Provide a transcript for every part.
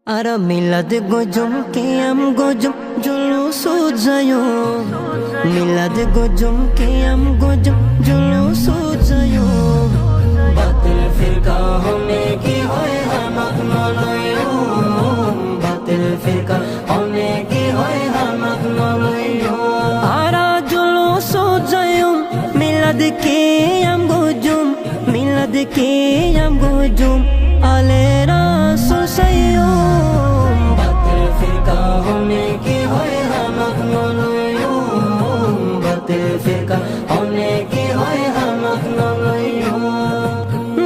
Ara milad gojum qiyam gojum julus jayo milad gojum qiyam gojum julus jayo batil firqa hone ki hoy hamak nalayo batil firqa hone ki hoy hamak nalayo ara julus jayo milad qiyam gojum ale rasul sayo batil firqa hone ki hoy hamak nalayo batil firqa hone ki hoy hamak nalayo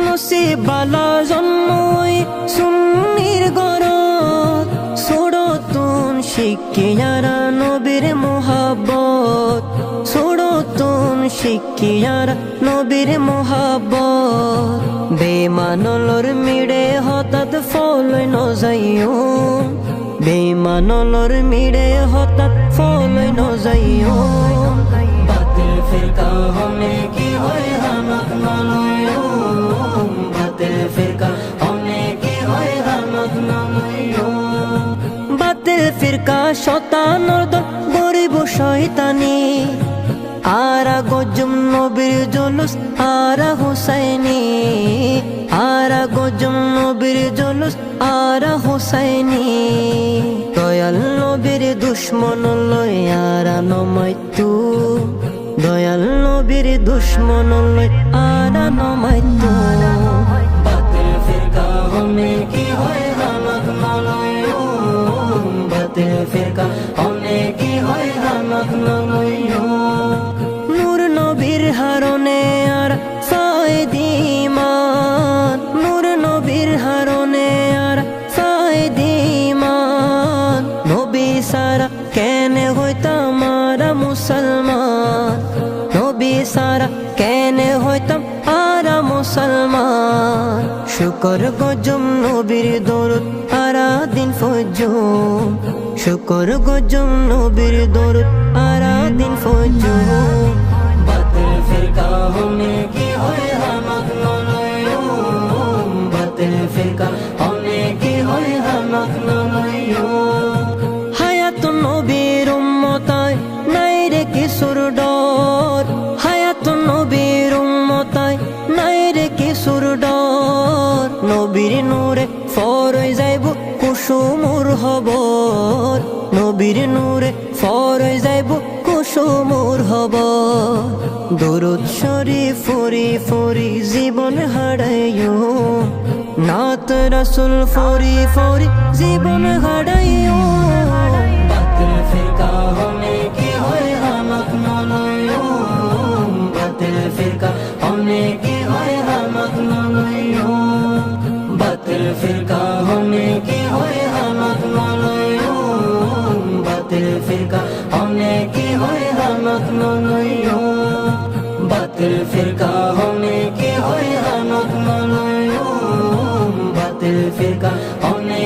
musibala jannoi sunnir gorot sodotun shikkiyara nobir mohabbat sodotun shikkiyara nobir mohabbat বেমানলর মিড়ে হঠাৎ ফলই ন যাইও বেমানলর মিড়ে হঠাৎ ফলই ন যাইও বাতিল ফিরকা হনে কি হয় হামাক নলয়ো বাতিল ফিরকা হনে কি হয় হামাক নলয়ো বাতিল ফিরকা শতানর দল গরিব শয়তানি আরা গজম নবীর জুলুস আরা হুসাইনি আরা গজম নবীর জুলুস আরা হুসাইনি দয়াল নবীর দুশ্মন লই আরা নমাইতু দয়াল নবীর দুশ্মন লই আরা নমাইতু বাতিল ফিরকা হনে কি হয় হামাক নলয়ো বাতিল ফিরকা হনে কি হয় হামাক নলয়ো হারনে আর ফায়দিমান নূর নবীর হারনে আর ফায়দিমান নবী সারা কেনে হইতাম আরা মুসলমান নবী সারা কেনে হইতাম আরা মুসলমান শুকর গজম নবীর দরুদ আরা দিন ফজুম শুকর গজম নবীর দরুদ আরা দিন ফজুম বাতিল ফিরকা হনে কি হয় হামাক নলয়ো বাতিল ফিরকা হনে কি হয় হামাক নলয়ো হায়াতুন নবীর উম্মতায় নাই রে কিসুর ডর হায়াতুন নবীর উম্মতায় নাই রে কিসুর ডর নবীর নূরে ফরই যাইব কুসুমুর হবর নবীর নূরে ফরই যাইব কুসুমুর হবর দরুদ শরীফ ফরি ফরি জীবন হারাইও নাত রাসূল ফরি ফরি জীবন হারাইও বাতিল ফিরকা হনে কি হয় হামাক নলয়ো বাতিল ফিরকা হনে কি হয় হামাক নলয়ো বাতিল ফিরকা হনে কি হয় হামাক নলয়ো বাতিল ফিরকা হনে কি হয় হামাক নলয়ো বাতিল ফিরকা হনে কি হয় হামাক নলয়ো বাতিল ফিরকা হনে